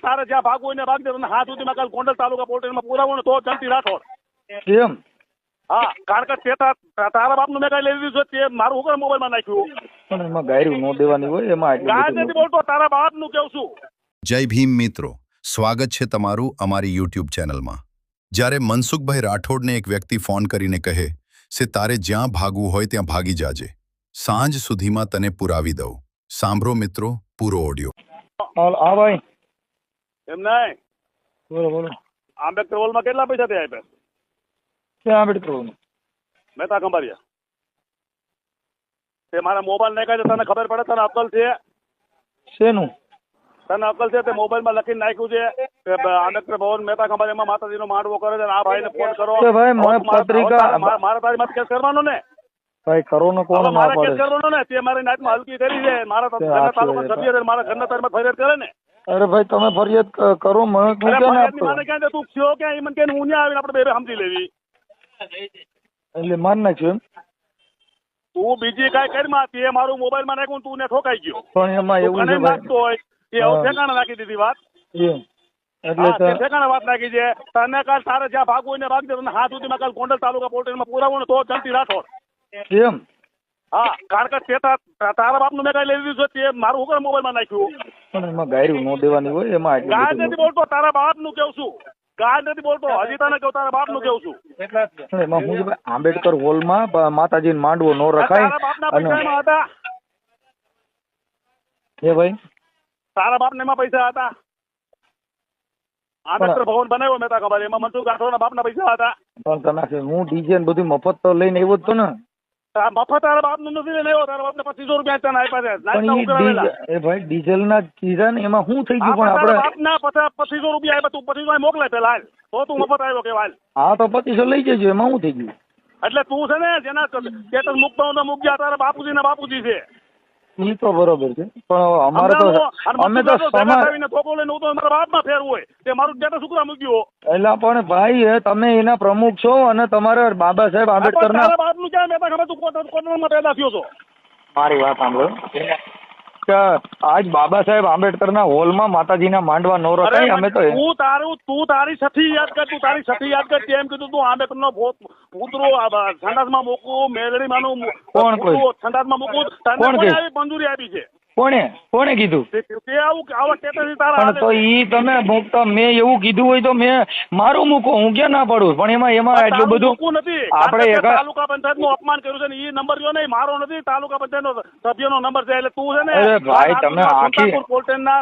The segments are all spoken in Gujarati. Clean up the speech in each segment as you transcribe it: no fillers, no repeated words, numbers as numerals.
તારે જ્યાં ભાગવું હોય ને ભાગ દે. તને હાથ સુધીમાં કાલ ગોંડલ તાલુકા પોલીસમાં પુરાવો ને તો જલ્દી રાઠોડ. કેમ? હા, કારણ કે તે તારા બાપનું મેં કઈ લઈ લીધું છે, તે મારું શું મોબાઈલમાં નાખ્યું. પણ એમાં ગાયરું નો દેવાની હોય એમાં ગાય નથી બોલતો, તારા બાપનું કેવું છું. જય ભીમ મિત્રો, સ્વાગત છે તમારું અમારી યુટ્યુબ ચેનલમાં. જ્યારે મનસુખભાઈ રાઠોડને એક વ્યક્તિ ફોન કરીને કહે છે તારે જ્યાં ભાગવું હોય ત્યાં ભાગી જાજે, સાંજ સુધીમાં તને પુરાવી દઉં. સાંભળો મિત્રો પૂરો ઓડિયો. હા ભાઈ, એમ નહીં, બોલો બોલો. આંબેડકર હોલમાં કેટલા પૈસા તે આપ્યા? ક્યાં આંબેડકર હોલમાં? મહેતા ખંભાળિયા. તે મારા મોબાઈલ નાખ્યા છે, તને ખબર પડે? તને અક્કલ છે? શેનું? તને અક્કલ છે? તે મોબાઈલમાં લખીને નાખ્યું છે કે આંબેડકર ભવન મહેતા ખંભાળિયામાં માતાજીનો માંડવો કરે છે, આ ભાઈને ફોન કરો. ભાઈ મને પત્રિકા મારા તારી માટે કેસ કરવાનો ને ભાઈ કરો ને કોણ ના મારા કેસ પાડે? કરવાનો ને. તે મારી નાટમાં હલકી કરી છે, મારા ઘરના તાલુકા સભ્ય છે, મારા ઘરના તારીમાં ફરિયાદ કરે ને. અરે ભાઈ તમે ફરિયાદ કરો, મને હું ક્યાં ના આપતો? મને ક્યાં તું થયો ક્યાં એ મને કે હું ત્યાં આવીને આપણે બે સમજી લેવી. એટલે માર નાખ્યું એમ? તું બીજી કાંઈ કરીમાં તે મારું મોબાઈલમાં નાખ્યું, તું ને ઠોકાઈ ગયો. પણ એમાં એવું છે નાખતો હોય એ હવે ઠેકાણે નાખી દીધી વાત. એમ એટલે ઠેકાણે વાત નાખી છે. તને કાલ તારે જ્યાં ભાગવું હોય ને ભાગ દે. તને હાથ સુધીમાં કાલ ગોંડલ તાલુકા પોલીસમાં પુરાવો ને તો જલ્દી રાઠોડ. એમ? હા, કારણ કે તે તારા બાપનું મેં કઈ લઈ લીધું છે, તે મારું શું મોબાઈલમાં નાખ્યું. પણ એમાં ગાયરું નો દેવાની હોય એમાં ગાય નથી બોલતો, તારા બાપનું કેવું છું. ગાય નથી બોલતો, હજી તને કહું તારા બાપનું કેવું છું. એમાં હું છે આંબેડકર હોલમાં માતાજીનો માંડવો નો રખાય. તારા બાપના પૈસા એમાં હતા? એ ભાઈ તારા બાપને એમાં પૈસા હતા? આંબેડકર ભવન બનાવ્યો મહેતા ખબર, એમાં મનસુખ રાઠોડના બાપના પૈસા હતા? પણ તમે હું ડીજે બધું મફત તો લઈને આવ્યો જ તો ને. મફત તારા બાપનું નથી લઈને આવ્યો. તારા બાપને 2500 રૂપિયા તને આપ્યા છે. પણ એ ભાઈ ડીઝલ ના કીધા ને એમાં શું થઈ ગયું? પણ તારા આપણે બાપના 2500 રૂપિયા આપ્યા, તું 2500 મોકલે પેલા હાલ, તો તું મફત આવ્યો કે હાલ. હા તો 2500 લઈ જજો, એમાં શું થઈ ગયું? એટલે તું છે ને જેના સ્ટેટસ મૂકતો તો મૂક જા, તારા બાપુજી ના બાપુજી છે. એ તો બરોબર છે, પણ અમારે તો અમે તો સમાજ થોકો લઈને હું તો મારા બાપમાં ફેરવું હોય તે મારું સ્ટેટસ ઉકરા મૂક્યો. એટલે પણ ભાઈ તમે એના પ્રમુખ છો અને તમારે બાબા સાહેબ આંબેડકર ના તારા બાપનું ક્યાં મેં ખબર તું કોટરમાં પેદા થયો છો. મારી વાત સાંભળો કે આજ બાબા સાહેબ આંબેડકર ના હોલમાં માતાજીના માંડવા નો રખાય. અમે તો તું તારી સઠી યાદ કર, તું તારી સઠી યાદ કર. એમ કીધું તું આંબેડકર નો પુત્રો સંડાસમાં મૂકવું, મેલડીમાંનું સંડાસમાં મૂકવું, તને આવી મંજૂરી આપી છે. કોણે કીધું? તે આવા સ્ટેટસ તારા પણ તો ઈ તમે મૂકતા મેં એવું કીધું હોય તો મેં મારું મૂકો, હું ક્યાં ના પાડું. પણ એમાં એટલું બધું નથી. આપણે તાલુકા પંચાયત નું અપમાન કર્યું છે ને એ નંબર જો નહીં, મારો નથી, તાલુકા પંચાયત નો સભ્યનો નંબર છે. એટલે તું છે ને અરે ભાઈ તમે આખી કોર્ટના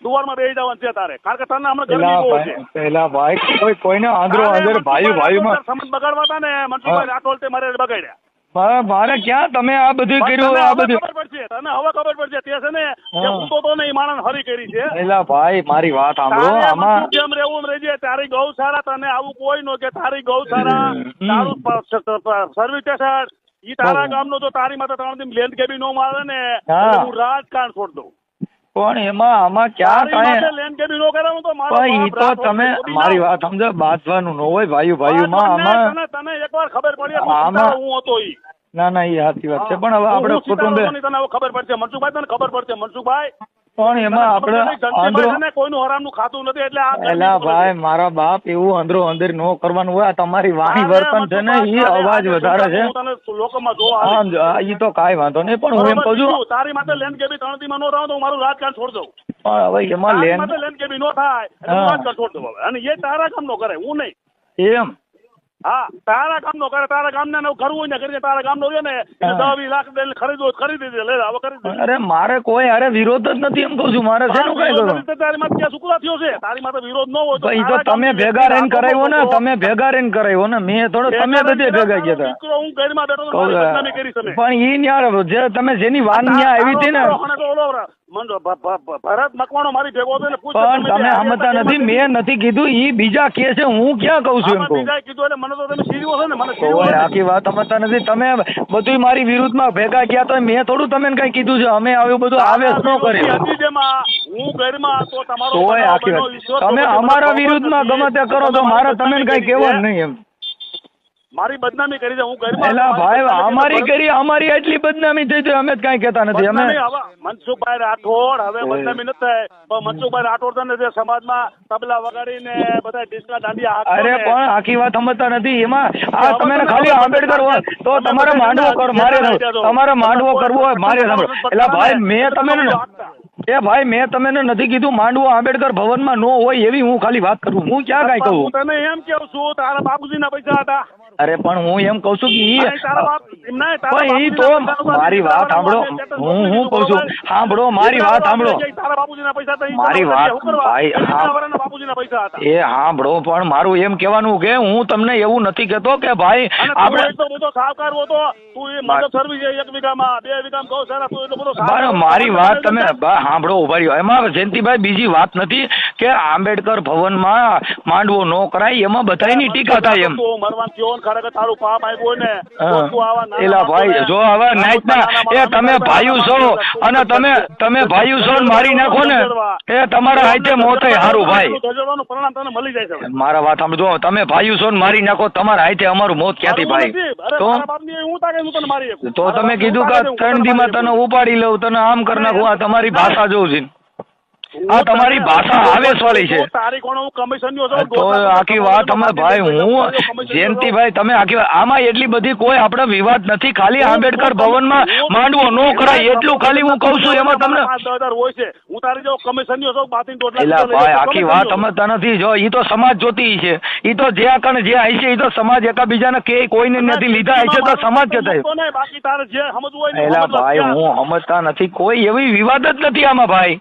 દુવારમાં બેસી જવાનું છે તારે, કારણ કે તને હમણાં ગરમી બહુ છે. પેલા ભાઈ કોઈને આંધળો ભાઈમાં સમજ બગાડવા હતા ને મનસુખભાઈ રાઠોડ તે મારે બગાડ્યા. મારે ક્યાં તમે આ બધું કર્યું? આ બધું ખબર પડશે તને, હવે ખબર પડશે. તે છે ને જે ઊંધો તો નહીં માણસ હરી કરી છે. પેલા ભાઈ મારી વાત સાંભળો, આમાં જેમ રહેવું રહેજે. તારી ગૌશાળા, તને આવું કોઈ નો કે તારી ગૌશાળા, તારું સર્વિસ સ્ટેશન ઈ તારા ગામનો જો તારી માથે 3 દિન લેન્ડ કેબી નો મારે ને હું રાજકારણ છોડ દઉં. પણ એમાં આમાં ક્યાં કાંઈ લેન્ડ કેબી નો કરાવું તો મારો ઈ તો તમે મારી વાત સમજો, બાંધવાનું ન હોય ભાઈઓમાં. આમાં તને એકવાર ખબર પડી હું હતો ઈ. ના ઈ સાચી વાત છે, પણ હવે આપણે કુટુંબે તને હવે ખબર પડશે મનસુખભાઈ, તને ખબર પડશે મનસુખભાઈ. પણ એમાં આપણે કોઈનું હરામનું ખાતું નથી. એટલે એલા ભાઈ મારા બાપ એવું અંદરો અંદર નો કરવાનું હોય. તમારી વાણી વર્તન છે ને ઈ અવાજ વધારે છે. ઈ તો કાંઈ વાંધો નહીં, પણ હું એમ કહું છું તારી માટે લેન્ડ કેબી 3 દિવસમાં નો રહું તો મારું રાજકારણ છોડ દઉં. પણ હવે એમાં લેન્ડ કેબી નો થાય રાજકારણ છોડ દઉં હવે. અને એ તારા કામ નો કરે, હું નહીં. એમ? હા, તારા કામ નો કરે. તારા ગામ ને કરવું હોય ને કરીને તારા ગામ નો રહ્યો ને 10-20 લાખ દે ખરીદો ખરીદી દે. લે હવે કરી દે. અરે મારે કોઈ અરે વિરોધ જ નથી એમ કહું છું. મારે શેનું કઈ કરું? તારી માથે ક્યાં શુક્ર થયો છે? તારી માથે વિરોધ ન હોય ભાઈ તો તમે ભેગા રહીને કરાવ્યો ને, તમે ભેગા રહીને કરાવ્યો ને. મેં થોડો તમે બધે ભેગા ગયા હતા. હું ઘરમાં બેઠો તો મારી બદનામી કરી તમે. પણ ઈ ન્યા જે તમે જેની વાત ન્યા આવી હતી ને ભરત મકવાણો મારી ભેગો હતો ને પૂછ. પણ તમે સમજતા નથી. મેં નથી કીધું, ઈ બીજા કે છે. હું ક્યાં કહું છું એમ કહું. બીજા કીધું એટલે મને તો તમે સીરીઓ છો ને, મને આખી વાત સમજતા નથી. તમે બધું મારી વિરુદ્ધમાં ભેગા ગયા તો મેં થોડું તમને કઈ કીધું છે. અમે આવ્યું બધું આવેશ ન કરી. હું ઘરમાં તો તમારો આખી વાત તમે અમારા વિરુદ્ધમાં ગમે તે કરો તો મારે તમને કઈ કહેવાનું નહીં એમ. મારી બદનામી કરી છે. હું ઘરમાં એલા ભાઈ અમારી કરી અમારી એટલી બદનામી થઈ છે અમે જ કાંઈ કહેતા નથી. અમે બદનામી હવે મનસુખભાઈ રાઠોડ હવે બદનામી નથી થાય, પણ મનસુખભાઈ રાઠોડ છે ને જે સમાજમાં તબલા વગાડીને બધા ડિસ્કા દાંડિયા હાંકતો અરે ને, પણ આખી વાત સમજતા નથી. એમાં આ તમે ખાલી આંબેડકર હોય તો તમારે માંડવો કરો મારે તમારે માંડવો કરવો હોય મારે સાંભળો. એટલે ભાઈ મેં તમે ભાઈ મેં તમને નથી કીધું માંડવો આંબેડકર ભવનમાં નો હોય એવી હું ખાલી વાત કરું. હું ક્યાં કાંઈ કહું? હું તને એમ કેવું છું તારા બાપુજીના પૈસા હતા. અરે પણ હું એમ કઉ છું કે તારા બાપ એમ નહીં, તારા ઈ તો મારી વાત સાંભળો. હું કઉ છું સાંભળો મારી વાત સાંભળો. તારા બાપુજીના પૈસા હતા. મારી વાત ભાઈ બાપુજીના પૈસા હતા. એ સાંભળો પણ મારું એમ કહેવાનું કે હું તમને એવું નથી કહેતો કે ભાઈ આપણે એટલો બધો સાહકાર હતો. તું એ મદદ સર્વિસ 1 વીઘામાં 2 વીઘામાં ગૌશાળા તું એટલો બધો બરાબર મારી વાત તમે સાંભળો ઉભા રહ્યો. એમાં જયંતિભાઈ બીજી વાત નથી કે આંબેડકર ભવનમાં માંડવો ન કરાય એમાં બધાની ટીકા થાય એમ. મરવાન થયો ને ખરેખર તારું પાપ આવ્યું ને એલા ભાઈ જો હવે નાઈટના એ તમે ભાઈઓ છો અને તમે ભાઈઓ છો ને મારી નાખો ને એ તમારા હાથે મોત હારું ભાઈ. પરિણામ તને મળી જાય છે. મારા વાત સાંભળો તમે ભાઈઓ છો ને મારી નાખો તમારા હાથે અમારું મોત ક્યાંથી ભાઈ? તો તમે કીધું કે 3 દીમાં તને ઉપાડી લઉં તને આમ કરી નાખું. આ તમારી ભાષા જોઉં છે. આ તમારી ભાષા આવેશવાળી છે. તો આખી વાત અમે ભાઈ હું જયંતિભાઈ તમે આખી વાત આમાં એટલી બધી કોઈ આપણે વિવાદ નથી. ખાલી આંબેડકર ભવનમાં માંડવો ન કરાય એટલું ખાલી હું કઉ છું. એમાં તમને એલા ભાઈ આખી વાત સમજતા નથી. જો ઈ તો સમાજ જોતી છે. ઈ તો જે આકણ જે આવી છે ઈ તો સમાજ એકાબીજાને કે કોઈને નથી લીધા છે તો સમાજ કે થાય. એલા ભાઈ હું સમજતા નથી. કોઈ એવી વિવાદ જ નથી આમાં ભાઈ.